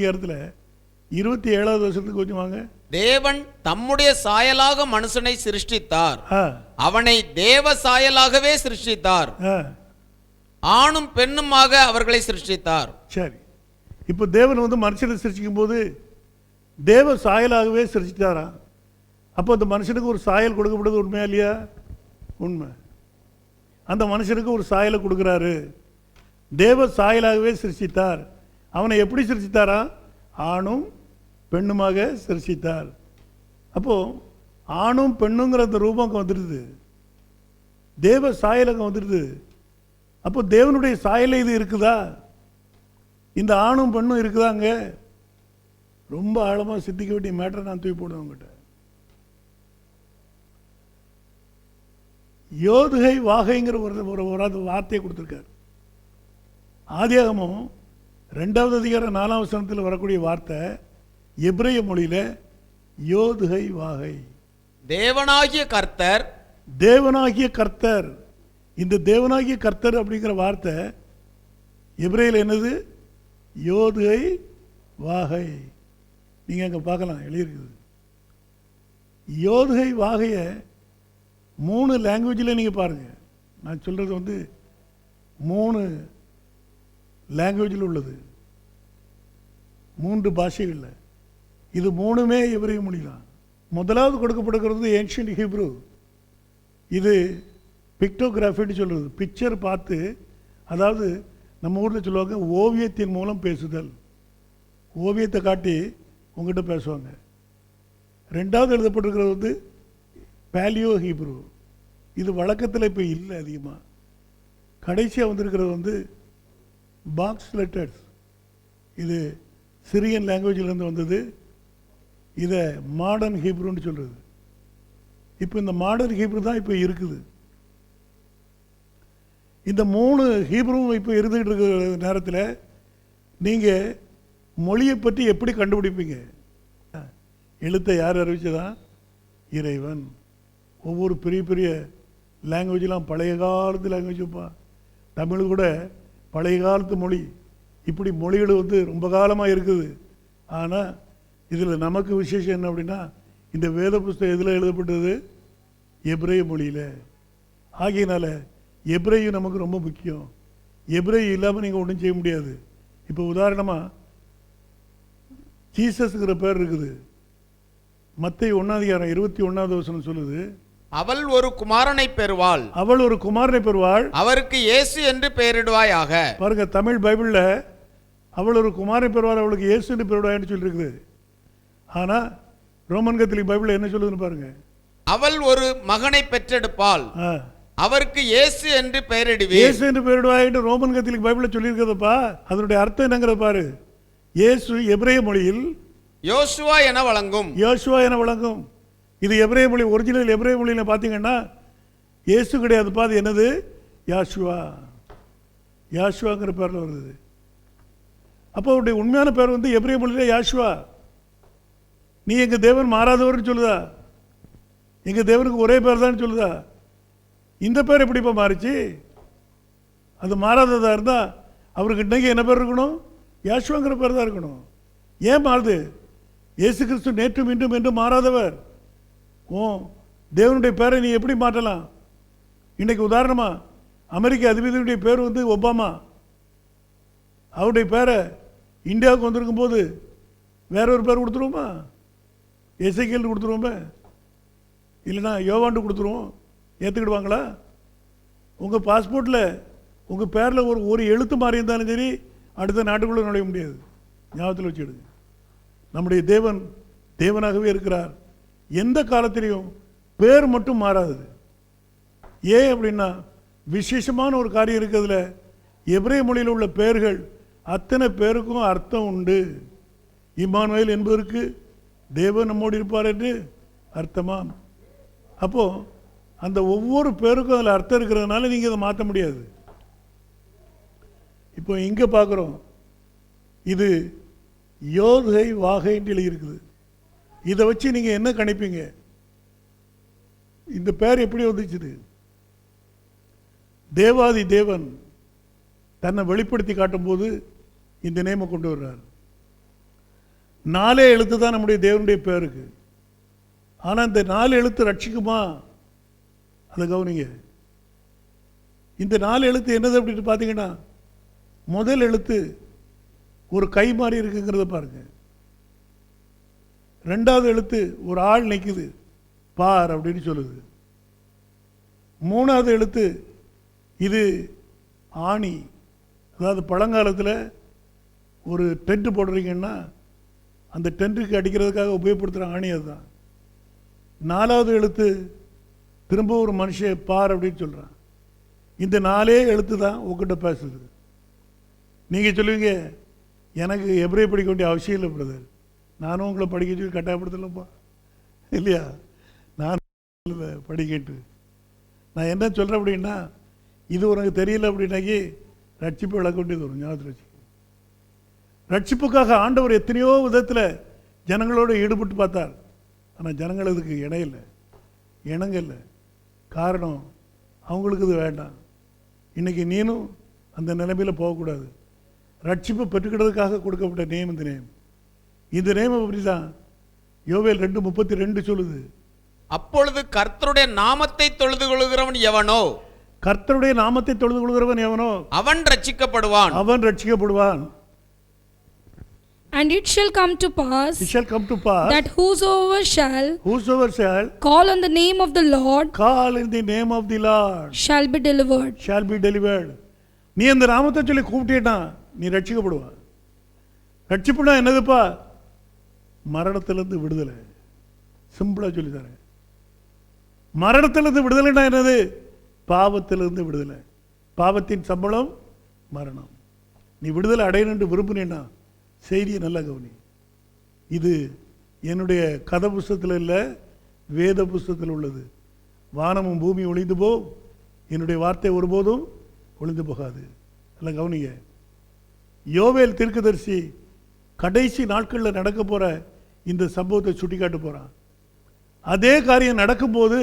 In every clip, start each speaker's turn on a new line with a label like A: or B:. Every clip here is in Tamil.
A: அதிகாரத்தில் 27வது வருஷத்துக்கு கொஞ்சம் வாங்க.
B: தேவன் தம்முடைய சாயலாக மனுஷனை சிருஷ்டித்தார், அவனை தேவ சாயலாகவே சிருஷ்டித்தார், ஆணும் பெண்ணுமாக அவர்களை சிருஷ்டித்தார்.
A: சரி, இப்போ தேவன் வந்து மனுஷனை சிருஷ்டிக்கும் போது தேவ சாயலாகவே சிருஷ்டித்தாரா? அப்போ அந்த மனுஷனுக்கு ஒரு சாயல் கொடுக்கப்படுது, உண்மையா இல்லையா? உண்மை. அந்த மனுஷனுக்கு ஒரு சாயலை கொடுக்குறாரு. தேவ சாயலாகவே சிருஷ்டித்தார். அவனை எப்படி சிருஷ்டித்தாரா? ஆணும் பெண்ணுமாக சிருஷ்டித்தார். அப்போது ஆணும் பெண்ணுங்கிற அந்த ரூபம் அங்கே வந்துடுது, தேவ சாயல் அங்கே வந்துடுது. அப்போ தேவனுடைய சாயல் இது இருக்குதா? இந்த ஆணும் பெண்ணும் இருக்குதா? அங்கே ரொம்ப ஆழமாக சிந்திக்க வேண்டிய மேட்டரை நான் தூக்கி போடுவேன் உங்கள்கிட்ட. யோதுகை வாகைங்கிற ஒரு வார்த்தையை கொடுத்துருக்கார். ஆதியாகமம் 2வது அதிகாரம் 4ஆம் வசனத்தில் வரக்கூடிய வார்த்தை எபிரேய மொழியில் யோதுகை வாகை.
B: தேவனாகிய கர்த்தர்,
A: தேவனாகிய கர்த்தர். இந்த தேவனாகிய கர்த்தர் அப்படிங்கிற வார்த்தை எபிரேயில் என்னது? யோதுகை வாகை. நீங்கள் அங்கே பார்க்கலாம், எழுதியிருக்குது. யோதுகை வாகையை 3 லாங்குவேஜில் நீங்கள் பாருங்கள். நான் சொல்கிறது வந்து 3 லாங்குவேஜில் உள்ளது, 3 பாஷைகளில். இது 3மே எபிரேய மொழி தான். முதலாவது கொடுக்கப்படுகிறது ஏன்ஷியன்ட் ஹீப்ரு. இது பிக்டோகிராஃபின்னு சொல்கிறது, பிக்சர் பார்த்து, அதாவது நம்ம ஊரில் சொல்லுவாங்க ஓவியத்தின் மூலம் பேசுதல். ஓவியத்தை காட்டி உங்கள்கிட்ட பேசுவாங்க. 2வது எழுதப்பட்டிருக்கிறது வந்து பேலியோ ஹீப்ரு. இது வழக்கத்தில் இப்போ இல்லை அதிகமாக. கடைசியாக வந்திருக்கிறது வந்து பாக்ஸ் லெட்டர்ஸ். இது சிரியன் லாங்குவேஜிலேருந்து வந்தது. இதை மாடர்ன் ஹீப்ருன்னு சொல்கிறது. இப்போ இந்த மாடர்ன் ஹீப்ரு தான் இப்போ இருக்குது. இந்த 3 ஹீப்ருவும் இப்போ இருந்துகிட்டு இருக்கிற நேரத்தில் நீங்கள் மொழியை பற்றி எப்படி கண்டுபிடிப்பீங்க? எழுத்தை யார் அறிவிச்சதா? இறைவன். ஒவ்வொரு பெரிய பெரிய லாங்குவேஜெலாம் பழைய காலத்து லாங்குவேஜ்ப்பா. தமிழ் கூட பழைய காலத்து மொழி. இப்படி மொழிகள் வந்து ரொம்ப காலமாக இருக்குது. ஆனால் இதில் நமக்கு விசேஷம் என்ன அப்படின்னா, இந்த வேத புஸ்தகம் எதில் எழுதப்பட்டது? எபிரேய மொழியில். ஆகையினால எபிரேயும் நமக்கு ரொம்ப முக்கியம். எபிரேயும் இல்லாமல் நீங்கள் ஒன்றும் செய்ய முடியாது. இப்போ உதாரணமாக ஜீசஸ்ங்கிற பேர் இருக்குது. மத்தேயு 1ஆம் அதிகாரம் 21வது வசனம் சொல்லுது,
B: அவள் ஒரு குமாரனை பெறுவாள்,
A: அவள் ஒரு குமாரனை பெறுவாள்,
B: அவருக்கு இயேசு என்று பெயரிடுவாயாக.
A: பாருங்க, தமிழ் பைபிளில் அவள் ஒரு குமாரனை பெறுவாள், அவளுக்கு இயேசு என்று பெயரிடுவாய்னு சொல்லியிருக்குது. ஆனால் ரோமன் கத்தோலிக்க பைபிளில் என்ன சொல்லுதுன்னு பாருங்க,
B: அவள் ஒரு மகனை பெற்றெடுப்பாள், அவருக்கு இயேசு என்று பெயரிடுவே.
A: இயேசு என்று பெயரிடுவாய்னு ரோமன் கத்தோலிக்க பைபிளில் சொல்லியிருக்கிறதுப்பா. அதனுடைய அர்த்தம் என்னங்கிறது பாரு. இயேசு எபிரேய மொழியில்
B: யோசுவா என வழங்கும்.
A: யோசுவா என வழங்கும். இது எபிரேய மொழி. ஒரிஜினல் எபிரேய மொழியில் பார்த்தீங்கன்னா இயேசு கிடையாதுப்பா, அது என்னது? யாஷுவா. யாஷுவாங்கிற பேரில் வருது. அப்போ அவருடைய உண்மையான பேர் வந்து எபிரேய மொழியில் யாஷுவா. நீ எங்கள் தேவன் மாறாதவர்னு சொல்லுதா? எங்கள் தேவனுக்கு ஒரே பேர் தான் சொல்லுதா? இந்த பேர் எப்படிப்பா மாறிச்சு? அது மாறாததாக இருந்தால் அவருக்கு இன்றைக்கி என்ன பேர் இருக்கணும்? யாஷுவாங்கிற பேர் தான் இருக்கணும். ஏன் மாறுது? இயேசு கிறிஸ்து நேற்றும் இன்றும் என்றும் மாறாதவர். தேவனுடைய பேரை நீ எப்படி மாற்றலாம்? இன்றைக்கு உதாரணமாக அமெரிக்க அதிபதியுடைய பேர் வந்து ஒபாமா. அவருடைய பேரை இந்தியாவுக்கு வந்திருக்கும் போது வேற ஒரு பேர் கொடுத்துருவோமா? எசேக்கியேல் கொடுத்துருவோமே, இல்லைன்னா யோவாண்டு கொடுத்துருவோம். ஏற்றுக்கிடுவாங்களா? உங்கள் பாஸ்போர்ட்டில் உங்கள் பேரில் ஒரு எழுத்து மாறி இருந்தாலும் சரி, அடுத்த நாட்டுக்குள்ளே நுழைய முடியாது. ஞாபகத்தில் வச்சுடுங்க. நம்முடைய தேவன் தேவனாகவே இருக்கிறார். எந்த காலத்திலையும் பேர் மட்டும் மாறாது. ஏன் அப்படின்னா விசேஷமான ஒரு காரியம் இருக்கிறதுல. எபிரேய மொழியில் உள்ள பெயர்கள் அத்தனை பேருக்கும் அர்த்தம் உண்டு. இம்மானுவேல் என்பதற்கு தேவன் நம்மோடு இருப்பார் என்று அர்த்தமா? அப்போது அந்த ஒவ்வொரு பேருக்கும் அதில் அர்த்தம் இருக்கிறதுனால நீங்கள் அதை மாற்ற முடியாது. இப்போ இங்கே பார்க்குறோம், இது யோதுகை வாகைன்னு எழுதியிருக்குது. இதை வச்சு நீங்கள் என்ன கணிப்பீங்க? இந்த பேர் எப்படி வந்துச்சு? தேவாதி தேவன் தன்னை வெளிப்படுத்தி காட்டும் போது இந்த நேமை கொண்டு வர்றார். 4 எழுத்து தான் நம்முடைய தேவனுடைய பேருக்கு. ஆனால் இந்த 4 எழுத்து ரட்சிக்குமா? அதை கவனிங்க. இந்த 4 எழுத்து என்னது அப்படின்னு பார்த்தீங்கன்னா, முதல் எழுத்து ஒரு கை மாதிரி இருக்குங்கிறத பாருங்க. 2வது எழுத்து ஒரு ஆள் நிற்குது, பார் அப்படின்னு சொல்லுது. 3வது எழுத்து இது ஆணி, அதாவது பழங்காலத்தில் ஒரு டென்ட் போடுறீங்கன்னா அந்த டென்ட்டுக்கு அடிக்கிறதுக்காக உபயோகப்படுத்துகிற ஆணி அதுதான். 4வது எழுத்து திரும்ப ஒரு மனுஷன் பார் அப்படின்னு சொல்கிறான். இந்த 4 எழுத்து தான் உங்ககிட்ட பேசுது. நீங்கள் சொல்லுவீங்க, எனக்கு எப்ரே படிக்க வேண்டிய அவசியம் இல்லை பிரதர், நானும் உங்களை படிக்க சொல்லி கட்டாயப்படுத்தலப்பா, இல்லையா? நான் படிக்கிட்டு நான் என்ன சொல்கிறேன் அப்படின்னா, இது உனக்கு தெரியல அப்படின்னாக்கி ரட்சிப்பு விளக்க வேண்டியது வரும். ஞாபகத்தில் வச்சு, ரட்சிப்புக்காக ஆண்டவர் எத்தனையோ விதத்தில் ஜனங்களோடு ஈடுபட்டு பார்த்தார். ஆனால் ஜனங்கள் அதுக்கு இணங்கல்ல. காரணம், அவங்களுக்கு இது வேண்டாம். இன்றைக்கி நீனும் அந்த நிலைமையில் போகக்கூடாது. ரட்சிப்பு பெற்றுக்கிறதுக்காக கொடுக்கப்பட்ட நேம் இந்த நேம். இந்த நேம் அப்படி தான் யோவேல் 2:32 சொல்லுது.
B: அப்பொழுது கர்த்தருடைய நாமத்தை தொழுது கொள்கிறவன் எவனோ,
A: கர்த்தருடைய நாமத்தை தொழுது கொள்கிறவன் எவனோ
B: அவன் ரட்சிக்கப்படுவான்.
C: And it shall come to pass that whosoever shall call on the name of the Lord shall be delivered.
A: நீ அந்த நாமத்தை சொல்லி கூப்பிட்டேன்னா நீ ரட்சிக்கப்படுவா. ரட்சிப்புனா என்னதுப்பா? மரணத்திலிருந்து விடுதலை. சிம்பிளா சொல்லி தரேன். மரணத்திலிருந்து விடுதலைன்னா என்னது? பாவத்திலிருந்து விடுதலை. பாவத்தின் சம்பளம் மரணம். நீ விடுதலை அடையணும்னு விரும்பினேன்னா செய்தியை நல்லா கவனி. இது என்னுடைய கதை புஸ்தகத்தில் இல்லை, வேத புஸ்தகத்தில் உள்ளது. வானமும் பூமி ஒளிந்து போ, என்னுடைய வார்த்தை ஒருபோதும் ஒளிந்து போகாது. நல்லா கவனிங்க. யோவேல் தீர்க்கதரிசி கடைசி நாட்களில் நடக்க போகிற இந்த சம்பவத்தை சுட்டி காட்ட போகிறான். அதே காரியம் நடக்கும்போது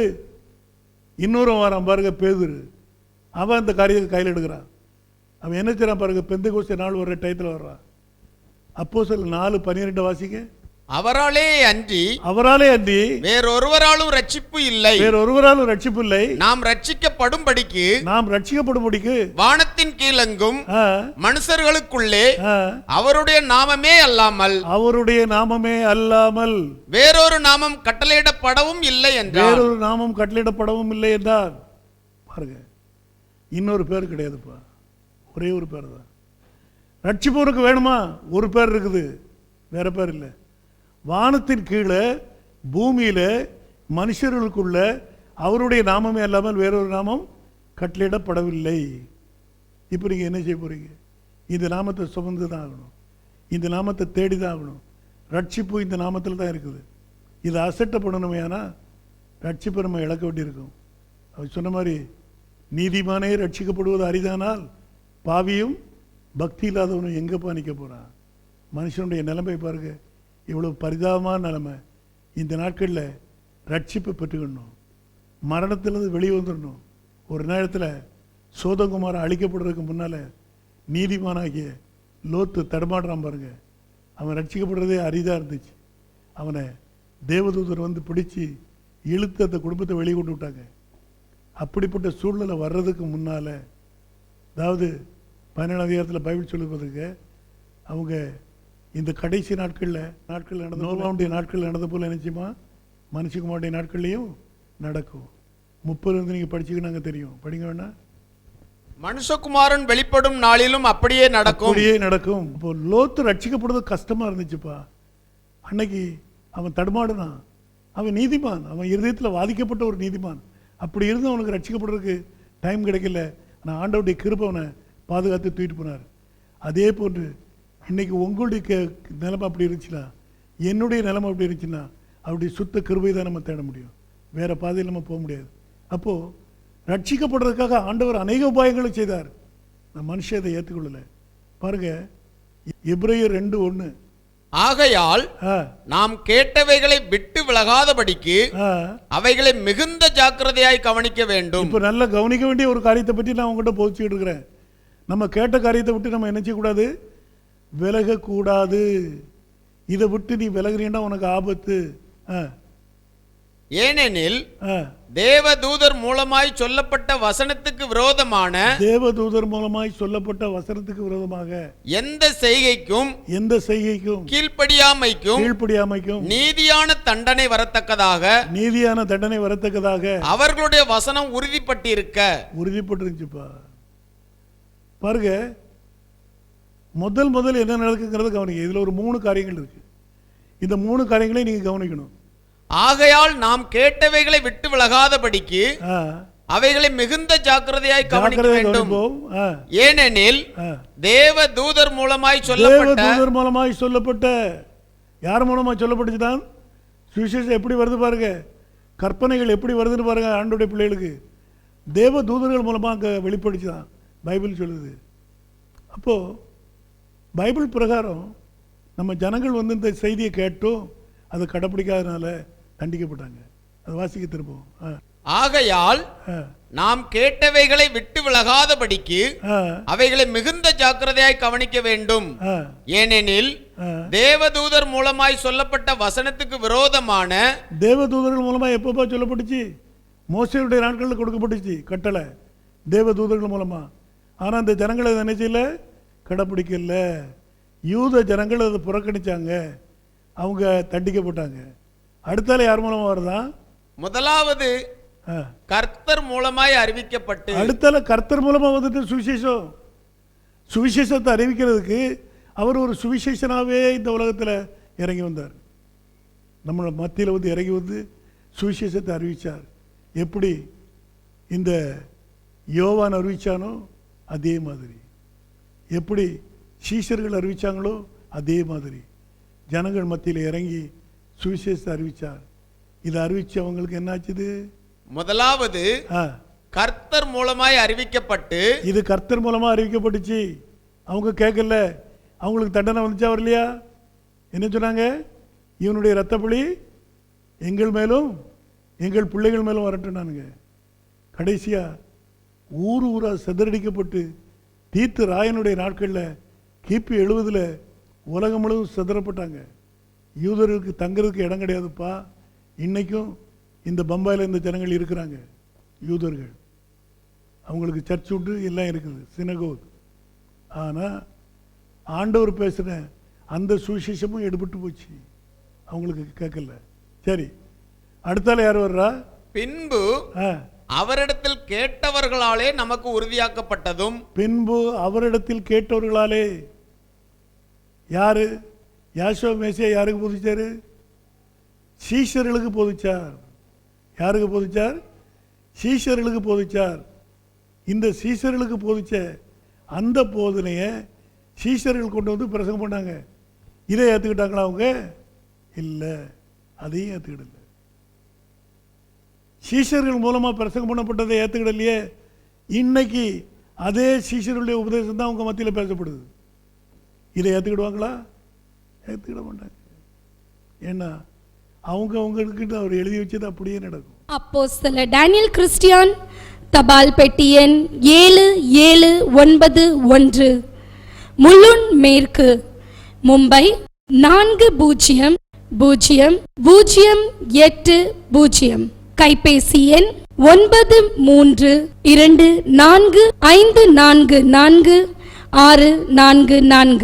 A: இன்னொரு வாரம் பாருங்க, பேதுரு அவன் அந்த காரியத்தை கையில் எடுக்கிறான். அவன் என்ன செய்யறான் பாருங்க, பெந்தெகோஸ்தே நாள் வர்ற டயத்தில் வர்றான். அப்போஸ்தலர் 4:12 வாசிங்க.
B: அவராலே அன்றி
A: வேறொருவராலும் ரட்சிப்பு இல்லை.
B: நாம் ரட்சிக்கப்படும்படிக்கு வானத்தின் கீழெங்கும் மனுஷர்களுக்குள்ளே அவருடைய நாமமே அல்லாமல் வேறொரு நாமம் கட்டளையிடப்படவும் இல்லை என்றார்.
A: பாருங்க, இன்னொரு பேர் கிடையாதுப்பா, ஒரே ஒரு பேர் தான். ரட்சிப்பவருக்கு வேணுமா? ஒரு பேர் இருக்குது, வேற பேர் இல்லை. வானத்தின் கீழே பூமியில் மனுஷர்களுக்குள்ள அவருடைய நாமமே அல்லாமல் வேறொரு நாமம் கட்டளையிடப்படவில்லை. இப்போ நீங்கள் என்ன செய்ய போறீங்க? இந்த நாமத்தை சுமந்து தான் ஆகணும், இந்த நாமத்தை தேடி தான் ஆகணும். ரட்சிப்பு இந்த நாமத்தில் தான் இருக்குது. இதை அசட்டை பண்ணணுமே, ஆனால் ரட்சிப்பை நம்ம இழக்க வேண்டியிருக்கும். அவர் சொன்ன மாதிரி, நீதிமானே ரட்சிக்கப்படுவது அரிதானால் பாவியும் பக்தி இல்லாதவனும் எங்கேப்பா நிற்க போகிறான்? மனுஷனுடைய நிலைமை பாருங்க, இவ்வளோ பரிதாபமான நிலைமை. இந்த நாட்களில் ரட்சிப்பை பெற்றுக்கணும், மரணத்திலிருந்து வெளியே வந்துடணும். ஒரு நேரத்தில் சோதகுமாரை அழிக்கப்படுறதுக்கு முன்னால் நீதிமானாகிய லோத்து தடுமாடுறான் பாருங்க. அவன் ரட்சிக்கப்படுறதே அரிதாக இருந்துச்சு. அவனை தேவதூதர் வந்து பிடிச்சி இழுத்து அந்த குடும்பத்தை வெளியே கொண்டு விட்டாங்க. அப்படிப்பட்ட சூழ்நிலை வர்றதுக்கு முன்னால், அதாவது 17ஆம் அதிகாரத்தில் பைபிள் சொல்லுவதற்கு அவங்க இந்த கடைசி நாட்களில் நடந்த நோவாவுடைய நாட்களில் நடந்த போல நினைச்சுமா மனுஷகுமாருடைய நாட்கள்லையும் நடக்கும். 30 நீங்கள் படிச்சுக்கினாங்க தெரியும், படிங்க வேணா.
B: மனுஷகுமாரன் வெளிப்படும் நாளிலும் அப்படியே நடக்கும்.
A: இப்போ லோத்து ரட்சிக்கப்படுறது கஷ்டமா இருந்துச்சுப்பா. அன்னைக்கு அவன் தடுமாடுனான். அவன் நீதிமான், அவன் இருதயத்தில் வாதிக்கப்பட்ட ஒரு நீதிமான். அப்படி இருந்து அவனுக்கு ரட்சிக்கப்படுறதுக்கு டைம் கிடைக்கல. ஆனால் ஆண்டவருடைய கிருபை அவனை பாதுகாத்து தூக்கிட்டு போனார். அதே போன்று இன்னைக்கு உங்களுடைய நிலைமை அப்படி இருந்துச்சுன்னா, என்னுடைய நிலைமை அப்படி இருந்துச்சுன்னா, அப்படி சுத்த கிருபை தான் நம்ம தேட முடியும், வேற பாதையில் நம்ம போக முடியாது. அப்போது ரட்சிக்கப்படுறதுக்காக ஆண்டவர் அநேக உபாயங்களை செய்தார். நான் மனுஷன் அதை ஏற்றுக்கொள்ளலை. பாருங்க, எபிரேயர் 2:1,
B: ஆகையால் நாம் கேட்டவைகளை விட்டு விலகாதபடிக்கு அவைகளை மிகுந்த ஜாக்கிரதையாய் கவனிக்க வேண்டும்.
A: இப்போ நல்லா கவனிக்க வேண்டிய ஒரு காரியத்தை பற்றி நான் உங்கள்கிட்ட போதிச்சுட்டு இருக்கிறேன். நம்ம கேட்ட காரியத்தை விட்டு நம்ம என்ன செய்யக்கூடாது? விலகக்கூடாது. இதை விட்டு நீ விலகுறீன்னா உனக்கு ஆபத்து.
B: ஏனெனில் தேவதூதர் மூலமாய் சொல்லப்பட்ட வசனத்துக்கு விரோதமான
A: தேவதூதர் மூலமாய் சொல்லப்பட்ட வசனத்துக்கு விரோதமாக
B: எந்த செய்கைக்கும் கீழ்ப்படியாமைக்கும் நீதியான தண்டனை வரத்தக்கதாக அவர்களுடைய வசனம் உறுதிப்பட்டிருந்துச்சுப்பா.
A: பாருங்க, முதல் என்ன நடக்குங்கிறத கவனிக்க. இதுல ஒரு 3 காரியங்கள் இருக்கு. இந்த 3 காரியங்களை நீங்க கவனிக்கணும்.
B: ஆகையால் நாம் கேட்டவைகளை விட்டு விலகாதபடிக்கு அவைகளை மிகுந்த ஜாக்கிரதையாய் கவனிக்க வேண்டும். ஏனெனில் தேவதூதர் மூலமாய்
A: சொல்லப்பட்ட யார் மூலமாய் சொல்லப்பட்டுச்சுதான் சுவிசேஷம் எப்படி வருது பாருங்க, கற்பனைகள் எப்படி வருதுன்னு பாருங்க. ஆண்டோடைய பிள்ளைகளுக்கு தேவதூதர்கள் மூலமா அங்க வெளிப்படுச்சுதான் பைபிள் சொல்லுது. அப்போ பைபிள் பிரகாரம் நம்ம ஜனங்கள் இந்த செய்தியை கேட்டும் அதை கடைப்பிடிக்காதனால தண்டிக்கப்பட்டாங்க. அதை வாசிக்க திரும்பவும்.
B: ஆகையால் நாம் கேட்டவைகளை விட்டு விலகாதபடிக்கு அவைகளை மிகுந்த ஜாக்கிரதையாய் கவனிக்க வேண்டும். ஏனெனில் தேவதூதர் மூலமாய் சொல்லப்பட்ட வசனத்துக்கு விரோதமான
A: தேவதூதர்கள் மூலமா எப்பப்பா சொல்லப்பட்டுச்சு? மோசேயுடைய நாட்களில் கொடுக்கப்பட்டுச்சு கட்டளை தேவதூதர்கள் மூலமா. ஆனா அந்த ஜனங்களை அதை நினைச்சல, கடைப்பிடிக்கல. யூத ஜனங்கள் அதை புறக்கணிச்சாங்க, அவங்க தண்டிக்கப்பட்டாங்க. அடுத்தால யார் மூலமா வருதா?
B: முதலாவது கர்த்தர் மூலமாய் அறிவிக்கப்பட்டு,
A: அடுத்தால கர்த்தர் மூலமா வந்துட்டு சுவிசேஷத்தை அறிவிக்கிறதுக்கு அவர் ஒரு சுவிசேஷனாவே இந்த உலகத்தில் இறங்கி வந்தார். நம்மள மத்தியில் இறங்கி வந்து சுவிசேஷத்தை அறிவிச்சார். எப்படி இந்த யோவான் அறிவிச்சானோ அதே மாதிரி, எப்படி சீஷர்கள் அறிவிச்சாங்களோ அதே மாதிரி ஜனங்கள் மத்தியில் இறங்கி சுவிசேஷத்தை அறிவிச்சார். இதை அறிவிச்சு அவங்களுக்கு என்னாச்சுது?
B: முதலாவது கர்த்தர் மூலமாய் அறிவிக்கப்பட்டு,
A: இது கர்த்தர் மூலமா அறிவிக்கப்பட்டுச்சு. அவங்க கேட்கல, அவங்களுக்கு தண்டனை வந்துச்சா வரலையா? என்ன சொன்னாங்க? இவனுடைய இரத்தப்பழி எங்கள் மேலும் எங்கள் பிள்ளைகள் மேலும் வரட்டுனானுங்க. கடைசியா ஊரா சிதறடிக்கப்பட்டு தீத்து ராயனுடைய நாட்களில் கிபி 70 உலகம் முழுவதும் சிதறப்பட்டாங்க. யூதர்களுக்கு தங்கிறதுக்கு இடம் கிடையாதுப்பா. இன்னைக்கும் இந்த பம்பாயில் இந்த ஜனங்கள் இருக்கிறாங்க, யூதர்கள். அவங்களுக்கு சர்ச் உண்டு, எல்லாம் இருக்குது, சினகோக். ஆனால் ஆண்டவர் பேசுகிற அந்த சுவிசேஷமும் எடுபட்டு போச்சு, அவங்களுக்கு கேட்கல. சரி, அடுத்தால யார் வர்றா?
B: பின்பு அவரிடத்தில் கேட்டவர்களாலே நமக்கு உறுதியாக்கப்பட்டதும்.
A: பின்பு அவரிடத்தில் கேட்டவர்களாலே யாரு? யாசோ மேசியா யாருக்கு போதிச்சாரு? சீஷர்களுக்கு போதிச்சார். யாருக்கு போதிச்சார்? சீஷர்களுக்கு போதிச்சார். இந்த சீஷர்களுக்கு போதிச்ச அந்த போதனையை சீஷர்கள் கொண்டு வந்து பிரசங்கம் பண்ணாங்க. இதை ஏற்றுக்கிட்டாங்களா அவங்க? இல்லை, அதையும் ஏற்றுக்கிடல. சீஷர்கள் மூலமா பிரசங்கம் பண்ணப்பட்டதை ஏற்றுக்கிடலையே. இன்னைக்கு அதே சீஷர்களுடைய உபதேசம் தான் அவங்க மத்தியில் பேசப்படுது. இதை ஏற்றுக்கிடுவாங்களா? ஏற்றுக்கிட மாட்டாங்க. ஏன்னா அவங்களுக்கு அவர் எழுதி வச்சது அப்படியே நடக்கும்.
C: அப்போஸ்தலர் டேனியல் கிறிஸ்டியான், தபால் பெட்டி எண் 7791, முலுன் மேற்கு, மும்பை 400080. கைபேசி எண் 9324544644.